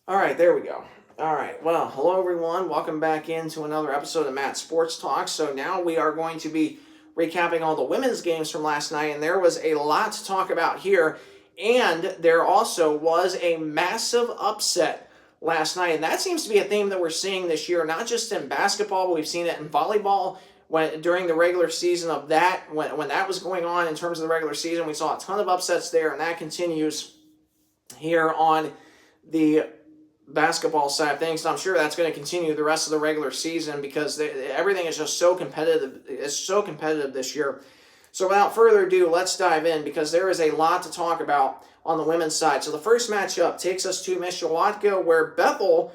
All right, there we go. All right, well, hello everyone. Welcome back into another episode of Matt Sports Talk. So now we are going to be recapping all the women's games from last night, and there was a lot to talk about here. And there also was a massive upset last night, and that seems to be a theme that we're seeing this year, not just in basketball, but we've seen it in volleyball. During the regular season of that, when that was going on in terms of the regular season, we saw a ton of upsets there, and that continues here on the basketball side of things. And I'm sure that's going to continue the rest of the regular season because everything is just so competitive. It's so competitive this year. So without further ado, let's dive in because there is a lot to talk about on the women's side. So the first matchup takes us to Mishawaka, where Bethel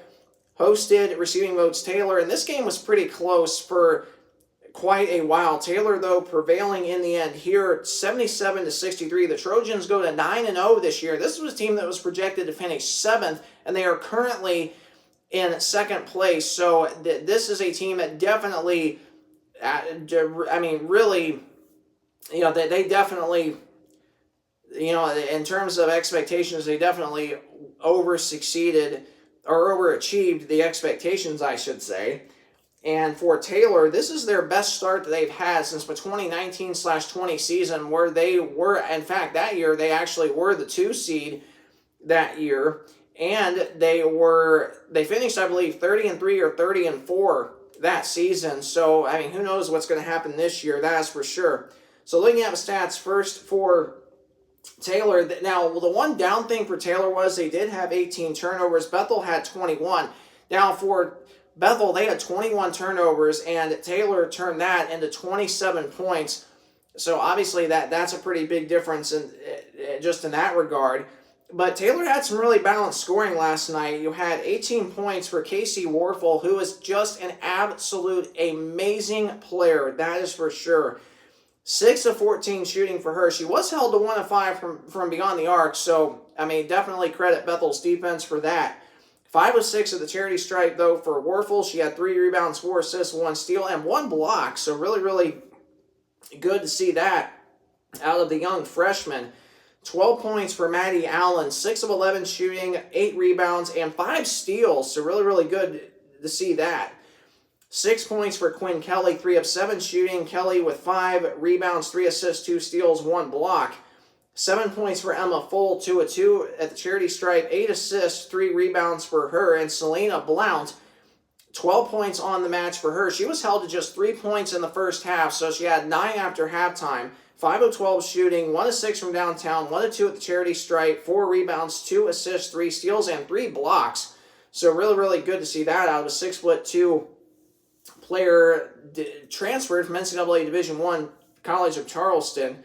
hosted Receiving Votes Taylor, and this game was pretty close for quite a while. Taylor, though, prevailing in the end here, 77-63. The Trojans go to 9-0 this year. This was a team that was projected to finish 7th, and they are currently in second place. So this is a team that definitely, really, they definitely, in terms of expectations, they definitely overachieved the expectations, I should say. And for Taylor, this is their best start that they've had since the 2019/20 season, where they were, in fact, that year, they actually were the 2 seed that year. And they finished, I believe, 30-3 or 30-4 that season. So, who knows what's going to happen this year, that's for sure. So, looking at the stats first for Taylor, now, the one down thing for Taylor was they did have 18 turnovers. Bethel had 21. Now, for Bethel, they had 21 turnovers, and Taylor turned that into 27 points. So obviously that's a pretty big difference just in that regard. But Taylor had some really balanced scoring last night. You had 18 points for Casey Warfel, who is just an absolute amazing player, that is for sure. 6 of 14 shooting for her. She was held to 1 of 5 from beyond the arc, so definitely credit Bethel's defense for that. 5 of 6 at the charity stripe, though, for Warfel. She had 3 rebounds, 4 assists, 1 steal, and 1 block. So really, really good to see that out of the young freshman. 12 points for Maddie Allen, 6 of 11 shooting, 8 rebounds, and 5 steals. So really, really good to see that. 6 points for Quinn Kelly, 3 of 7 shooting. Kelly with 5 rebounds, 3 assists, 2 steals, 1 block. 7 points for Emma Full, 2 of 2 at the charity stripe, 8 assists, 3 rebounds for her. And Selena Blount, 12 points on the match for her. She was held to just 3 points in the first half, so she had 9 after halftime. 5 of 12 shooting, 1 of 6 from downtown, 1 of 2 at the charity stripe, 4 rebounds, 2 assists, 3 steals, and 3 blocks. So really, really good to see that out of a 6'2" player transferred from NCAA Division I College of Charleston.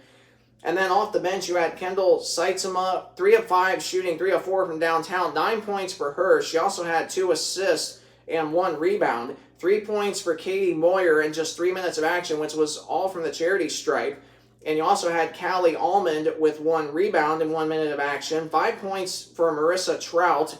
And then off the bench, you had Kendall Seitzema, 3 of 5 shooting, 3 of 4 from downtown, 9 points for her. She also had 2 assists and 1 rebound. 3 points for Katie Moyer in just 3 minutes of action, which was all from the charity stripe. And you also had Callie Almond with 1 rebound in 1 minute of action. 5 points for Marissa Trout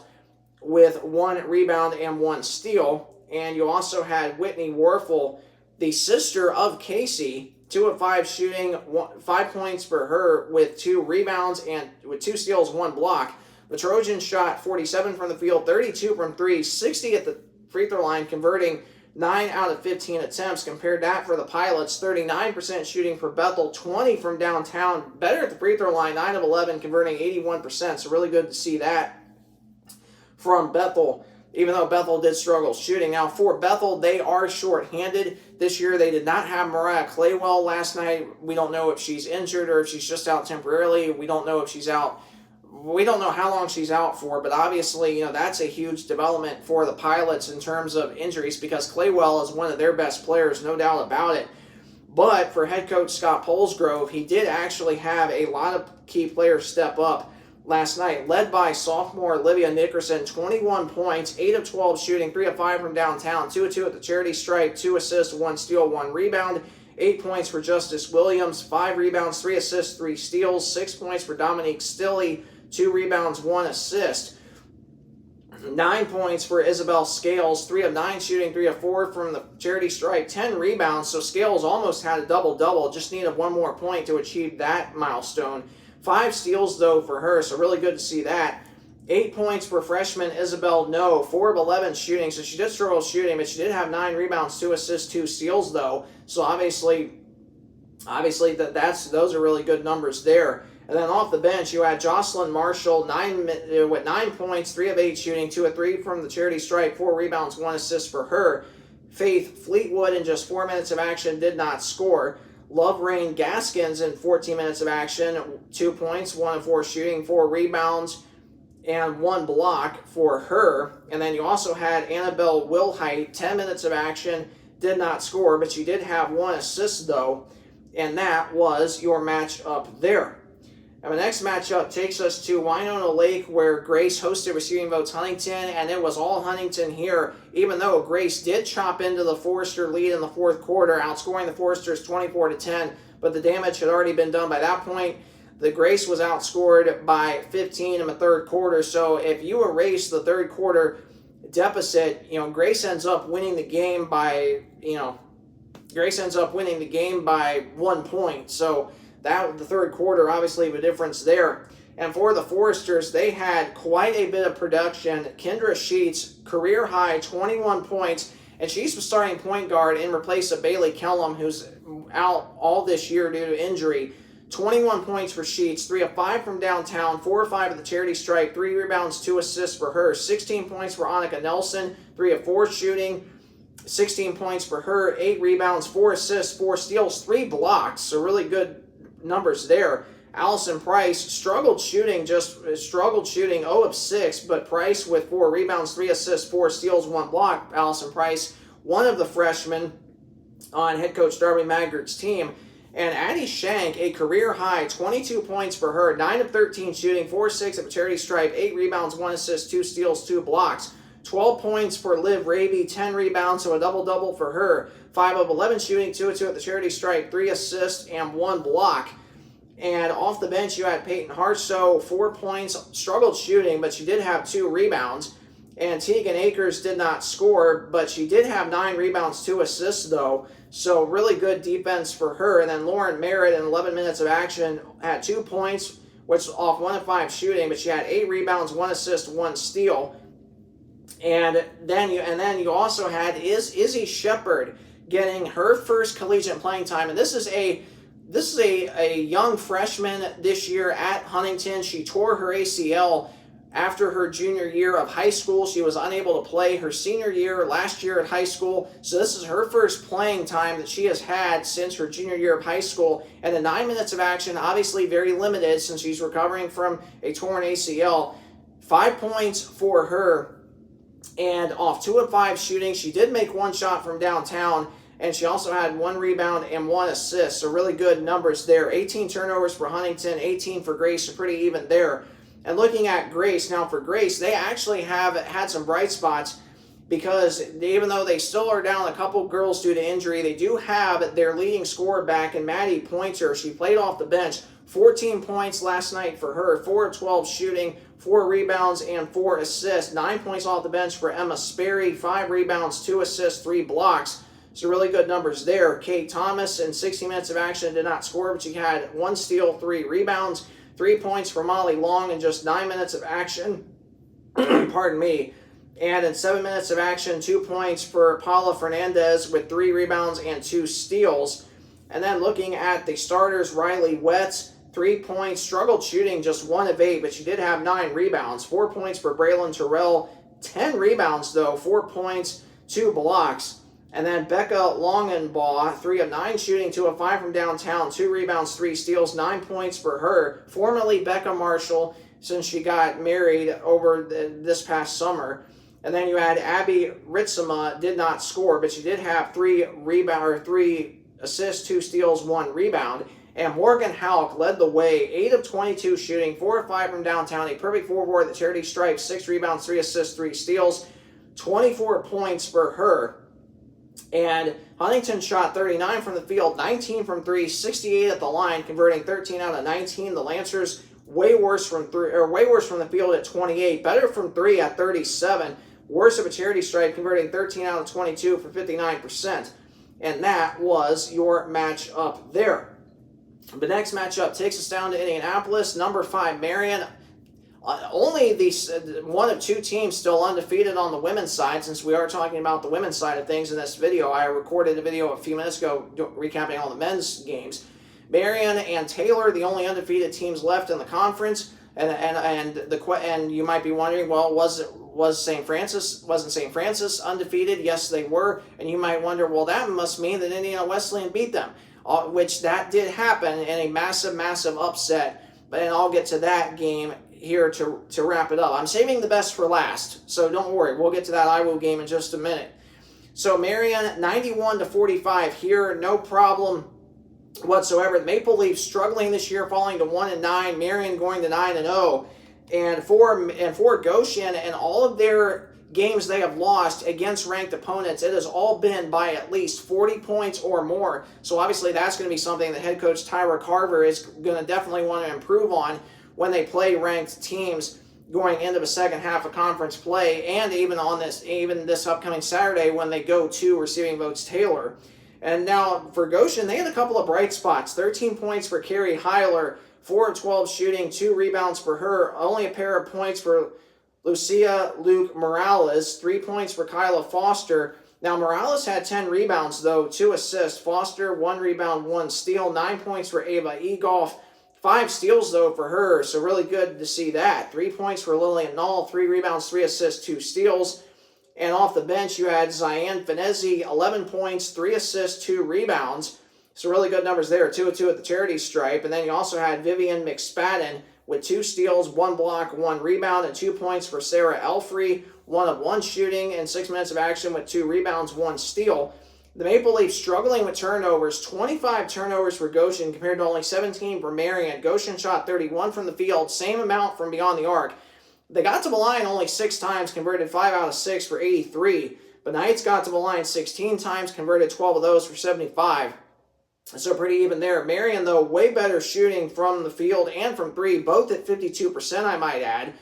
with 1 rebound and 1 steal. And you also had Whitney Warfel, the sister of Casey, 2 of 5 shooting, 5 points for her with 2 rebounds and with 2 steals, 1 block. The Trojans shot 47 from the field, 32 from 3, 60 at the free throw line, converting 9 out of 15 attempts. Compared that for the Pilots, 39% shooting for Bethel, 20 from downtown. Better at the free throw line, 9 of 11, converting 81%. So really good to see that from Bethel, even though Bethel did struggle shooting. Now, for Bethel, they are short-handed. This year, they did not have Mariah Claywell last night. We don't know if she's injured or if she's just out temporarily. We don't know if she's out. We don't know how long she's out for, but obviously, that's a huge development for the Pilots in terms of injuries because Claywell is one of their best players, no doubt about it. But for head coach Scott Polsgrove, he did actually have a lot of key players step up last night, led by sophomore Olivia Nickerson, 21 points, 8 of 12 shooting, 3 of 5 from downtown, 2 of 2 at the charity stripe, 2 assists, 1 steal, 1 rebound, 8 points for Justice Williams, 5 rebounds, 3 assists, 3 steals, 6 points for Dominique Stilley, 2 rebounds, 1 assist. 9 points for Isabel Scales, 3 of 9 shooting, 3 of 4 from the charity stripe, 10 rebounds. So Scales almost had a double-double, just needed 1 more point to achieve that milestone. 5 steals, though, for her, so really good to see that. 8 points for freshman Isabel No, 4 of 11 shooting. So she did struggle shooting, but she did have 9 rebounds, 2 assists, 2 steals though. So obviously those are really good numbers there. And then off the bench, you had Jocelyn Marshall, 9 points, 3 of 8 shooting, 2 of 3 from the charity stripe, 4 rebounds, 1 assist for her. Faith Fleetwood in just 4 minutes of action did not score. Love Rain Gaskins in 14 minutes of action, 2 points, 1 of 4 shooting, 4 rebounds, and 1 block for her. And then you also had Annabelle Wilhite, 10 minutes of action, did not score, but she did have 1 assist though, and that was your matchup there. And the next matchup takes us to Winona Lake, where Grace hosted Receiving Votes Huntington, and it was all Huntington here, even though Grace did chop into the Forester lead in the fourth quarter, outscoring the Foresters 24-10, but the damage had already been done by that point. The Grace was outscored by 15 in the third quarter, so if you erase the third quarter deficit, Grace ends up winning the game by, 1 point. So that the third quarter, obviously, the difference there. And for the Foresters, they had quite a bit of production. Kendra Sheets, career high, 21 points, and she's the starting point guard in replace of Bailey Kellum, who's out all this year due to injury. 21 points for Sheets, 3 of 5 from downtown, 4 of 5 at the charity stripe, 3 rebounds, 2 assists for her. 16 points for Annika Nelson, 3 of 4 shooting, 16 points for her, 8 rebounds, 4 assists, 4 steals, 3 blocks. So really good numbers there. Allison Price struggled shooting 0 of 6, but Price with 4 rebounds, 3 assists, 4 steals, 1 block. Allison Price, one of the freshmen on head coach Darby Maggart's team. And Addie Shank, a career high, 22 points for her, 9 of 13 shooting, 4 of 6 at the charity stripe, 8 rebounds, 1 assist, 2 steals, 2 blocks. 12 points for Liv Raby, 10 rebounds, so a double-double for her. 5 of 11 shooting, 2 of 2 at the charity stripe, 3 assists, and 1 block. And off the bench, you had Peyton Hartsoe, 4 points, struggled shooting, but she did have 2 rebounds. And Tegan Akers did not score, but she did have 9 rebounds, 2 assists, though. So really good defense for her. And then Lauren Merritt, in 11 minutes of action, had 2 points, which off 1 of 5 shooting, but she had 8 rebounds, 1 assist, 1 steal. And then you also had Izzy Shepard getting her first collegiate playing time, and this is a young freshman this year at Huntington. She tore her ACL after her junior year of high school. She was unable to play her senior year last year at high school, so this is her first playing time that she has had since her junior year of high school. And the 9 minutes of action, obviously very limited since she's recovering from a torn ACL. 5 points for her. And off 2 of 5 shooting, she did make 1 shot from downtown, and she also had 1 rebound and 1 assist. So really good numbers there. 18 turnovers for Huntington, 18 for Grace, so pretty even there. And looking at Grace, now for Grace, they actually have had some bright spots because even though they still are down a couple girls due to injury, they do have their leading scorer back in Maddie Pointer. She played off the bench. 14 points last night for her, 4 of 12 shooting, 4 rebounds, and 4 assists. 9 points off the bench for Emma Sperry, 5 rebounds, 2 assists, 3 blocks. So really good numbers there. Kate Thomas in 60 minutes of action did not score, but she had 1 steal, 3 rebounds, 3 points for Molly Long in just 9 minutes of action. Pardon me. And in 7 minutes of action, 2 points for Paula Fernandez with 3 rebounds and 2 steals. And then looking at the starters, Riley Wetz, 3 points, struggled shooting just 1 of 8, but she did have 9 rebounds. 4 points for Braylon Terrell, 10 rebounds though, 4 points, 2 blocks. And then Becca Longenbaugh, 3 of 9 shooting, 2 of 5 from downtown, 2 rebounds, 3 steals, 9 points for her. Formerly Becca Marshall, since she got married over this past summer. And then you had Abby Ritzema, did not score, but she did have 3 assists, 2 steals, 1 rebound. And Morgan Houck led the way, 8 of 22 shooting, 4 of 5 from downtown, a perfect 4-4 at the charity stripe, 6 rebounds, 3 assists, 3 steals, 24 points for her. And Huntington shot 39 from the field, 19 from 3, 68 at the line, converting 13 out of 19. The Lancers way worse from the field at 28, better from 3 at 37. Worse of a charity stripe, converting 13 out of 22 for 59%. And that was your matchup there. The next matchup takes us down to Indianapolis. Number 5, Marion Only these one of two teams still undefeated on the women's side. Since we are talking about the women's side of things in this video, I recorded a video a few minutes ago recapping all the men's games. Marian and Taylor, the only undefeated teams left in the conference, and you might be wondering, well, wasn't St. Francis undefeated? Yes, they were, and you might wonder, well, that must mean that Indiana Wesleyan beat them, which that did happen in a massive upset. And I'll get to that game here to wrap it up. I'm saving the best for last, so don't worry. We'll get to that IWU game in just a minute. So Marian 91-45 here, no problem whatsoever. The Maple Leafs struggling this year, falling to 1-9. Marian going to 9-0, and for Goshen and all of their games they have lost against ranked opponents, it has all been by at least 40 points or more. So obviously that's going to be something that head coach Tyra Carver is going to definitely want to improve on when they play ranked teams going into the second half of conference play, and even this upcoming Saturday when they go to Receiving Votes Taylor. And now for Goshen, they had a couple of bright spots. 13 points for Carrie Heiler, 4 of 12 shooting, 2 rebounds for her. Only a pair of points for Lucia Luke Morales, 3 points for Kyla Foster. Now Morales had 10 rebounds though, 2 assists. Foster, 1 rebound, 1 steal, 9 points for Ava Egolf. 5 steals, though, for her, so really good to see that. 3 points for Lillian Null, 3 rebounds, 3 assists, 2 steals. And off the bench, you had Ziane Finesi, 11 points, 3 assists, 2 rebounds. So really good numbers there, 2 of 2 at the charity stripe. And then you also had Vivian McSpadden with 2 steals, 1 block, 1 rebound, and 2 points for Sarah Elfrey, 1 of 1 shooting and 6 minutes of action with 2 rebounds, 1 steal. The Maple Leafs struggling with turnovers, 25 turnovers for Goshen compared to only 17 for Marian. Goshen shot 31 from the field, same amount from beyond the arc. They got to the line only 6 times, converted 5 out of 6 for 83. But Knights got to the line 16 times, converted 12 of those for 75. So pretty even there. Marian, though, way better shooting from the field and from 3, both at 52%, I might add.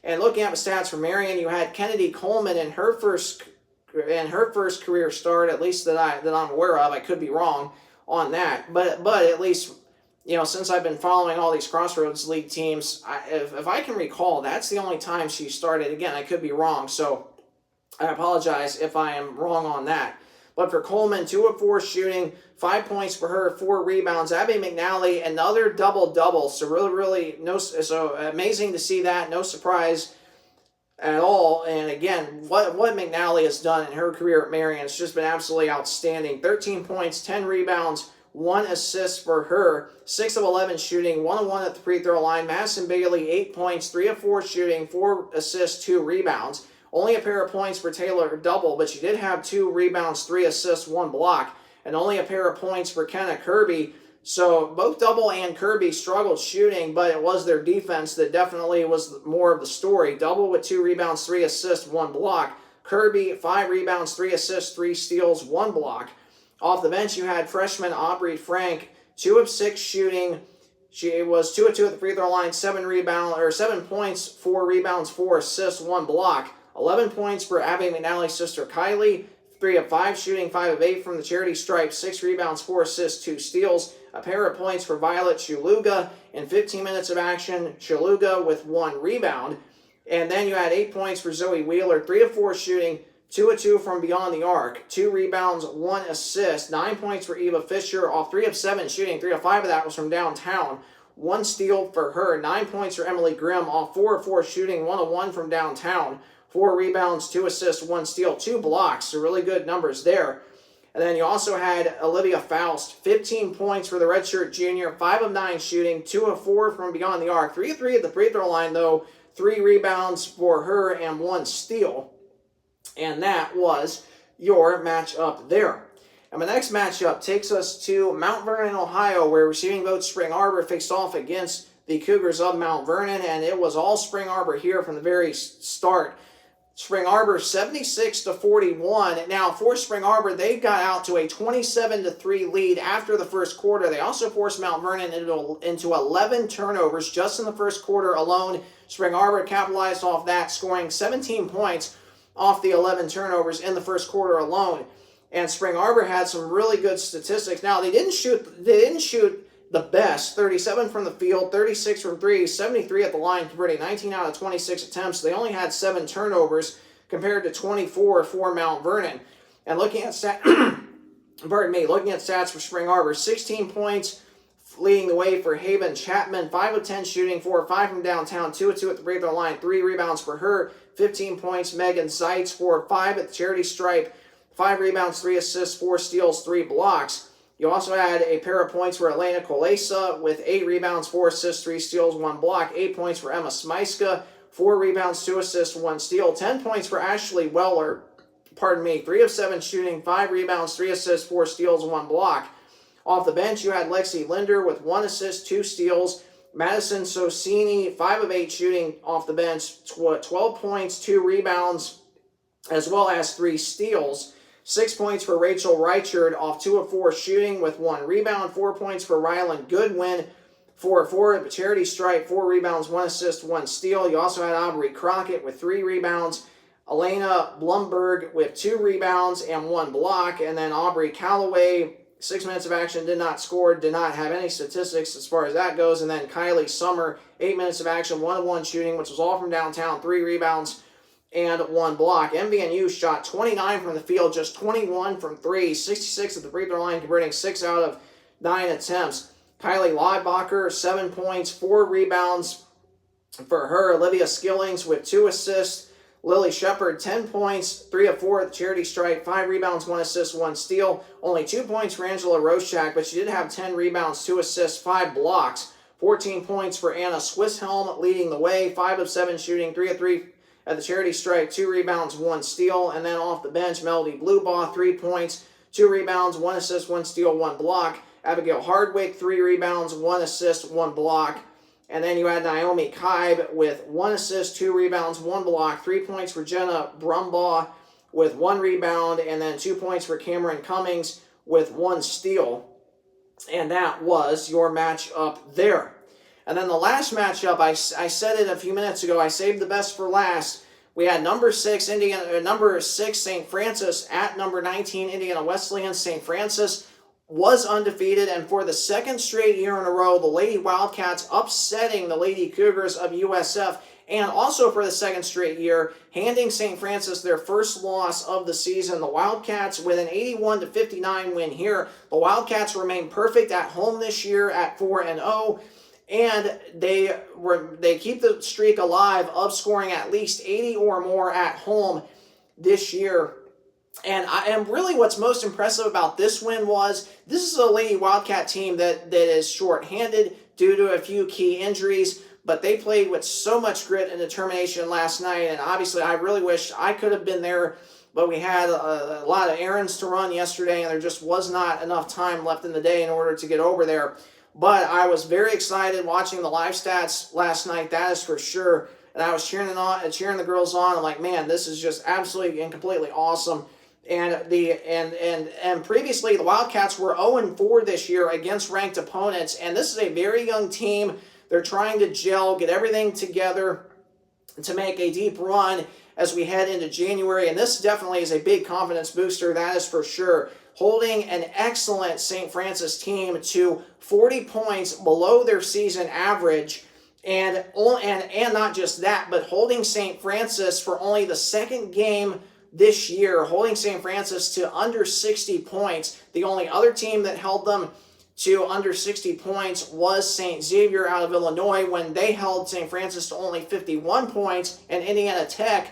And looking at the stats for Marian, you had Kennedy Coleman in her first career start, at least that I'm aware of. I could be wrong on that, but at least, you know, since I've been following all these Crossroads League teams, if I can recall, that's the only time she started. Again, I could be wrong, so I apologize if I am wrong on that. But for Coleman, 2 of 4 shooting, 5 points for her, 4 rebounds. Abby McNally, another double-double. So really amazing to see that. No surprise at all. And again, what McNally has done in her career at Marian has just been absolutely outstanding. 13 points, 10 rebounds, 1 assist for her, 6 of 11 shooting, 1 of 1 at the free throw line. Madison Bailey, 8 points, 3 of 4 shooting, 4 assists, 2 rebounds. Only a pair of points for Taylor Double, but she did have 2 rebounds, 3 assists, 1 block, and only a pair of points for Kenna Kirby. So both Double and Kirby struggled shooting, but it was their defense that definitely was more of the story. Double with 2 rebounds, 3 assists, 1 block. Kirby, 5 rebounds, 3 assists, 3 steals, 1 block. Off the bench, you had freshman Aubrey Frank, 2 of 6 shooting. She was 2 of 2 at the free throw line, 7 points, 4 rebounds, 4 assists, 1 block. 11 points for Abby McNally's sister Kylie. 3 of 5 shooting, 5 of 8 from the charity stripe, 6 rebounds, 4 assists, 2 steals. A pair of points for Violet Chuluga in 15 minutes of action. Chuluga with 1 rebound. And then you had 8 points for Zoe Wheeler, 3 of 4 shooting, 2 of 2 from beyond the arc, 2 rebounds, 1 assist. 9 points for Eva Fisher off 3 of 7 shooting. 3 of 5 of that was from downtown. 1 steal for her. 9 points for Emily Grimm off 4 of 4 shooting, 1 of 1 from downtown. 4 rebounds, 2 assists, 1 steal, 2 blocks. So really good numbers there. And then you also had Olivia Faust, 15 points for the redshirt junior, 5 of 9 shooting, 2 of 4 from beyond the arc. 3 of 3 at the free throw line, though. 3 rebounds for her and 1 steal. And that was your matchup there. And the next matchup takes us to Mount Vernon, Ohio, where Receiving Votes Spring Arbor faced off against the Cougars of Mount Vernon, and it was all Spring Arbor here from the very start. Spring Arbor 76-41. Now for Spring Arbor, they got out to a 27-3 lead after the first quarter. They also forced Mount Vernon into 11 turnovers just in the first quarter alone. Spring Arbor capitalized off that, scoring 17 points off the 11 turnovers in the first quarter alone. And Spring Arbor had some really good statistics. Now they didn't shoot the best, 37 from the field, 36 from three, 73 at the line, converting 19 out of 26 attempts. They only had 7 turnovers compared to 24 for Mount Vernon. And looking at looking at stats for Spring Arbor, 16 points leading the way for Haven Chapman, 5 of 10 shooting, 4 of 5 from downtown, 2 of 2 at the free throw line, 3 rebounds for her, 15 points. Megan Zeitz, 4 of 5 at the charity stripe, 5 rebounds, 3 assists, 4 steals, 3 blocks. You also had a pair of points for Elena Kolesa with 8 rebounds, 4 assists, 3 steals, 1 block. 8 points for Emma Smyska, 4 rebounds, 2 assists, 1 steal. 10 points for Ashley Weller, 3 of 7 shooting, 5 rebounds, 3 assists, 4 steals, 1 block. Off the bench, you had Lexi Linder with 1 assist, 2 steals. Madison Socini, 5 of 8 shooting off the bench, 12 points, 2 rebounds, as well as 3 steals. 6 points for Rachel Reichard off 2 of 4 shooting with 1 rebound. 4 points for Rylan Goodwin, 4 of 4 at the charity stripe, 4 rebounds, 1 assist, 1 steal. You also had Aubrey Crockett with 3 rebounds. Elena Blumberg with 2 rebounds and 1 block. And then Aubrey Calloway, 6 minutes of action, did not score, did not have any statistics as far as that goes. And then Kylie Summer, 8 minutes of action, 1 of 1 shooting, which was all from downtown, 3 rebounds and 1 block. MVNU shot 29 from the field, just 21 from 3, 66 at the free throw line, converting 6 out of 9 attempts. Kylie Leibacher, 7 points, 4 rebounds for her. Olivia Skillings with 2 assists. Lily Shepard, 10 points, 3 of 4 at the charity stripe, 5 rebounds, 1 assist, 1 steal. Only 2 points for Angela Roszak, but she did have 10 rebounds, 2 assists, 5 blocks. 14 points for Anna Swisshelm leading the way, 5 of 7 shooting, 3 of 3 at the charity stripe, 2 rebounds, 1 steal. And then off the bench, Melody Bluebaugh, 3 points, 2 rebounds, 1 assist, 1 steal, 1 block. Abigail Hardwick, 3 rebounds, 1 assist, 1 block. And then you had Naomi Kaib with 1 assist, 2 rebounds, 1 block. 3 points for Jenna Brumbaugh with 1 rebound. And then 2 points for Cameron Cummings with 1 steal. And that was your matchup there. And then the last matchup, I said it a few minutes ago, I saved the best for last. We had number 6 St. Francis at number 19 Indiana Wesleyan. St. Francis was undefeated, and for the 2nd straight year in a row, the Lady Wildcats upsetting the Lady Cougars of USF, and also for the 2nd straight year, handing St. Francis their first loss of the season. The Wildcats with an 81-59 win here. The Wildcats remain perfect at home this year at 4-0. And they keep the streak alive of scoring at least 80 or more at home this year. And really what's most impressive about this win was this is a Lady Wildcat team that is short-handed due to a few key injuries, but they played with so much grit and determination last night. And obviously I really wish I could have been there, but we had a lot of errands to run yesterday, and there just was not enough time left in the day in order to get over there. But I was very excited watching the live stats last night, that is for sure. And I was cheering the girls on. I'm like, man, this is just absolutely and completely awesome. And previously the Wildcats were 0-4 this year against ranked opponents. And this is a very young team. They're trying to gel, get everything together to make a deep run as we head into January. And this definitely is a big confidence booster, that is for sure. Holding an excellent St. Francis team to 40 points below their season average. And not just that, but holding St. Francis for only the 2nd game this year, holding St. Francis to under 60 points. The only other team that held them to under 60 points was St. Xavier out of Illinois when they held St. Francis to only 51 points, and Indiana Tech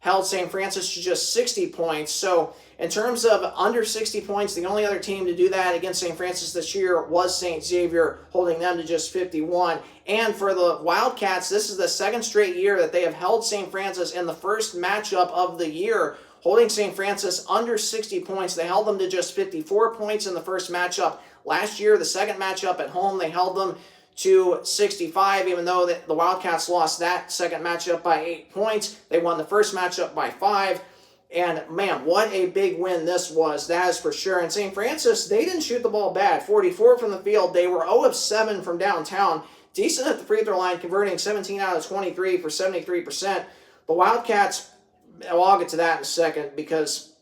held St. Francis to just 60 points. So in terms of under 60 points, the only other team to do that against St. Francis this year was St. Xavier, holding them to just 51. And for the Wildcats, this is the 2nd straight year that they have held St. Francis in the first matchup of the year, holding St. Francis under 60 points. They held them to just 54 points in the first matchup. Last year, the 2nd matchup at home, they held them to 65, even though the Wildcats lost that 2nd matchup by 8 points. They won the first matchup by 5. And man, what a big win this was, that is for sure. And St. Francis, they didn't shoot the ball bad. 44 from the field. They were 0 of 7 from downtown. Decent at the free throw line, converting 17 out of 23 for 73%. The Wildcats, well, I'll get to that in a second because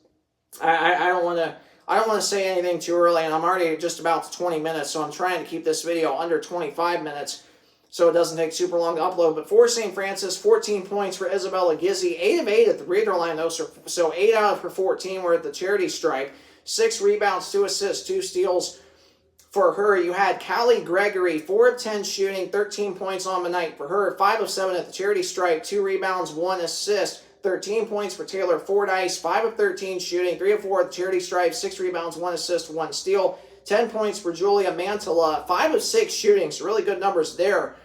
I don't want to I don't want to say anything too early, and I'm already just about to 20 minutes, so I'm trying to keep this video under 25 minutes so it doesn't take super long to upload. But for St. Francis, 14 points for Isabella Gizzi, 8 of 8 at the free throw line, though, so 8 out of her 14 were at the charity stripe, 6 rebounds, 2 assists, 2 steals for her. You had Callie Gregory, 4 of 10 shooting, 13 points on the night for her, 5 of 7 at the charity stripe, 2 rebounds, 1 assist. 13 points for Taylor Fordyce, 5 of 13 shooting, 3 of 4 at the charity stripe, 6 rebounds, 1 assist, 1 steal. 10 points for Julia Mantilla, 5 of 6 shooting, so really good numbers there.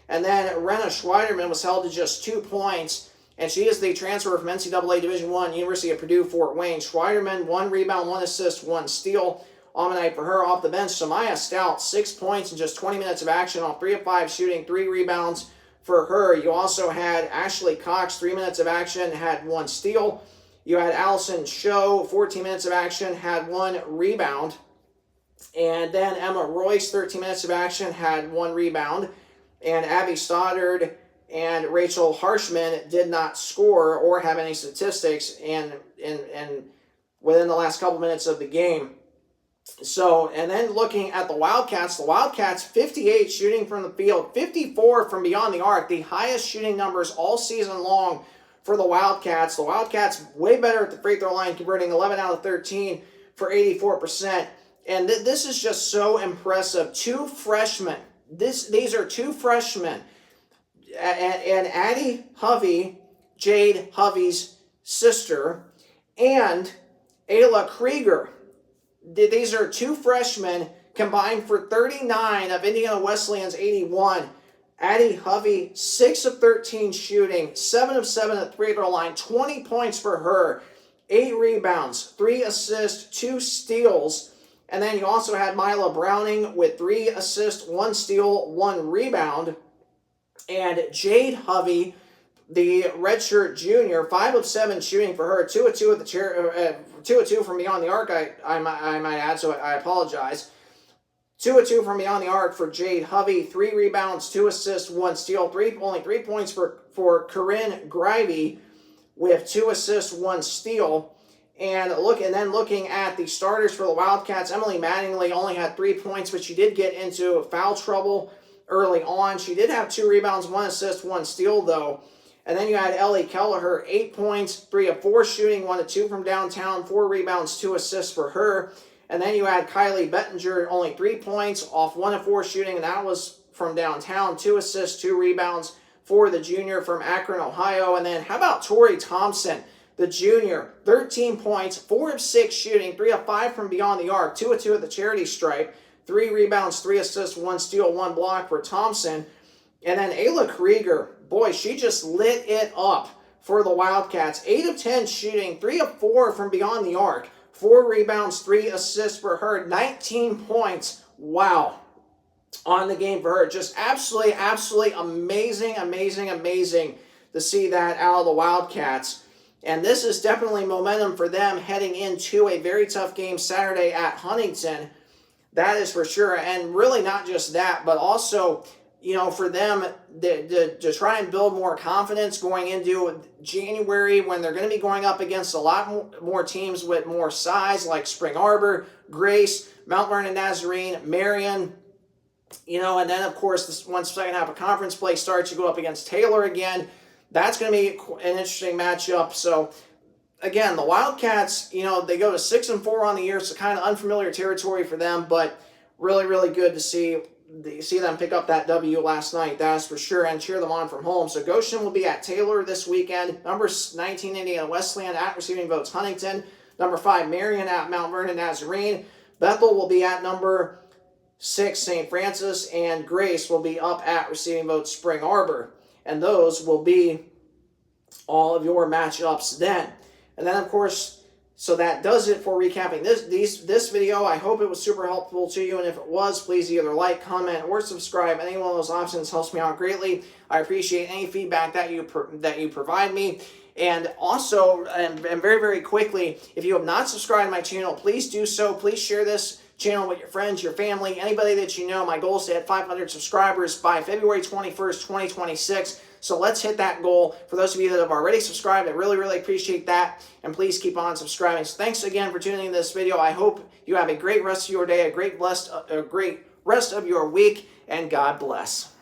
And then Renna Schweiderman was held to just 2 points, and she is the transfer from NCAA Division I, University of Purdue, Fort Wayne. Schweiderman, 1 rebound, 1 assist, 1 steal on the night for her. Off the bench, Samaya Stout, 6 points in just 20 minutes of action off 3 of 5 shooting, 3 rebounds for her. You also had Ashley Cox, 3 minutes of action, had 1 steal. You had Allison Show, 14 minutes of action, had 1 rebound. And then Emma Royce, 13 minutes of action, had 1 rebound. And Abby Stoddard and Rachel Harshman did not score or have any statistics in within the last couple minutes of the game. So, and then looking at the Wildcats, 58 shooting from the field, 54 from beyond the arc, the highest shooting numbers all season long for the Wildcats. The Wildcats way better at the free throw line, converting 11 out of 13 for 84%. And this is just so impressive. 2 freshmen. These are 2 freshmen. And Addie Hovey, Jade Hovey's sister, and Ayla Krieger. These are 2 freshmen combined for 39 of Indiana Wesleyan's 81. Addie Hovey, 6 of 13 shooting, 7 of 7 at the free throw line, 20 points for her, 8 rebounds, 3 assists, 2 steals. And then you also had Mila Browning with 3 assists, 1 steal, 1 rebound. And Jade Hovey, the redshirt junior, 5 of 7 shooting for her, 2 of 2 at the 2 of 2 from beyond the arc, I might add, so I apologize. 2 of 2 from beyond the arc for Jade Hovey, 3 rebounds, 2 assists, 1 steal, only 3 points for Corinne Grivey with 2 assists, 1 steal. And then looking at the starters for the Wildcats, Emily Mattingly only had 3 points, but she did get into foul trouble early on. She did have 2 rebounds, 1 assist, 1 steal, though. And then you had Ellie Kelleher, 8 points, 3 of 4 shooting, 1 of 2 from downtown, 4 rebounds, 2 assists for her. And then you had Kylie Bettinger, only 3 points off 1 of 4 shooting, and that was from downtown, 2 assists, 2 rebounds for the junior from Akron, Ohio. And then how about Tori Thompson, the junior, 13 points, 4 of 6 shooting, 3 of 5 from beyond the arc, 2 of 2 at the charity stripe, 3 rebounds, 3 assists, 1 steal, 1 block for Thompson. And then Ayla Krieger, boy, she just lit it up for the Wildcats. 8 of 10 shooting, 3 of 4 from beyond the arc, 4 rebounds, 3 assists for her, 19 points. Wow. On the game for her. Just absolutely amazing to see that out of the Wildcats. And this is definitely momentum for them heading into a very tough game Saturday at Huntington. That is for sure. And really not just that, but also, you know, for them to try and build more confidence going into January when they're going to be going up against a lot more teams with more size like Spring Arbor, Grace, Mount Vernon Nazarene, Marion, you know, and then of course once the second half of conference play starts, you go up against Taylor again. That's going to be an interesting matchup. So again, the Wildcats, you know, they go to 6-4 on the year, so kind of unfamiliar territory for them, but really good to see them pick up that W last night, that's for sure, and cheer them on from home. So Goshen will be at Taylor this weekend. Number 19, Indiana Wesleyan at Receiving Votes Huntington. Number 5, Marion at Mount Vernon Nazarene. Bethel will be at number 6, St. Francis, and Grace will be up at Receiving Votes Spring Arbor. And those will be all of your matchups then. And then, of course, so that does it for recapping this video. I hope it was super helpful to you, and if it was, please either like, comment, or subscribe. Any one of those options helps me out greatly. I appreciate any feedback that you provide me. And also, and very quickly, if you have not subscribed to my channel, please do so. Please share this channel with your friends, your family, anybody that you know. My goal is to hit 500 subscribers by February 21st, 2026. So let's hit that goal. For those of you that have already subscribed, I really, really appreciate that. And please keep on subscribing. So thanks again for tuning in to this video. I hope you have a great rest of your day, a great rest of your week, and God bless.